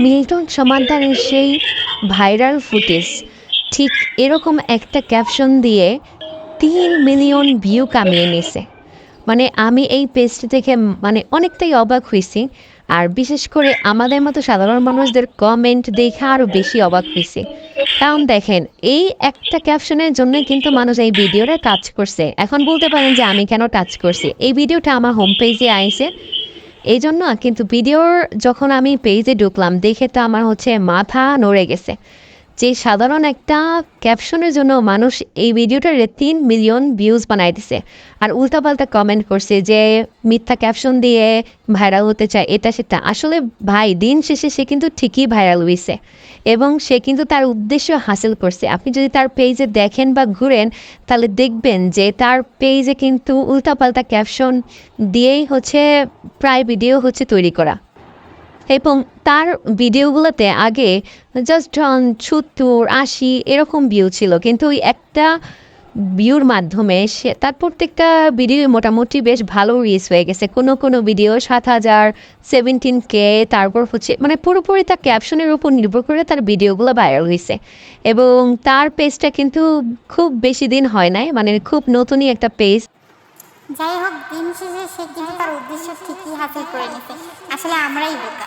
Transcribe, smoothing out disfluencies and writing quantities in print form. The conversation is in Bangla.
মিল্টন সমাদ্দারের সেই ভাইরাল ফুটেজ ঠিক এরকম একটা ক্যাপশন দিয়ে 3 মিলিয়ন ভিউ কামিয়ে নিছে। মানে আমি এই পেজটি থেকে মানে অনেকটাই অবাক হইছি। আর বিশেষ করে আমাদের মতো সাধারণ মানুষদের কমেন্ট দেখে আরও বেশি অবাক হইছি। কারণ দেখেন, এই একটা ক্যাপশনের জন্য কিন্তু মানুষ এই ভিডিওটা টাচ করছে। এখন বলতে পারেন যে আমি কেন টাচ করছি, এই ভিডিওটা আমার হোম পেজে আইছে এই জন্য। কিন্তু ভিডিওর যখন আমি পেজে ঢুকলাম দেখে তো আমার হচ্ছে মাথা নড়ে গেছে যে সাধারণ একটা ক্যাপশনের জন্য মানুষ এই ভিডিওটার 3 মিলিয়ন ভিউজ বানাই দিছে। আর উল্টাপাল্টা কমেন্ট করছে যে মিথ্যা ক্যাপশন দিয়ে ভাইরাল হতে চায়, এটা সেটা। আসলে ভাই, দিন শেষে সে কিন্তু ঠিকই ভাইরাল হয়েছে এবং সে কিন্তু তার উদ্দেশ্য হাসিল করছে। আপনি যদি তার পেজে দেখেন বা ঘুরেন তাহলে দেখবেন যে তার পেজে কিন্তু উল্টাপাল্টা ক্যাপশন দিয়েই হচ্ছে প্রায় ভিডিও হচ্ছে তৈরি করা। এবং তার ভিডিওগুলোতে আগে জাস্ট 70-80 এরকম ভিউ ছিল, কিন্তু ওই একটা ভিউর মাধ্যমে সে তার প্রত্যেকটা ভিডিও মোটামুটি বেশ ভালো রিচ হয়ে গেছে। কোনো কোনো ভিডিও 7,000, 17K, তারপর হচ্ছে মানে পুরোপুরি তার ক্যাপশনের উপর নির্ভর করে তার ভিডিওগুলো ভাইরাল হয়েছে। এবং তার পেজটা কিন্তু খুব বেশি দিন হয় নাই, মানে খুব নতুনই একটা পেজ। যাই হোক, দিন শেষে সে কিন্তু তার উদ্দেশ্য ঠিকই হাসিল করে নিছে। আসলে আমরাই বোকা।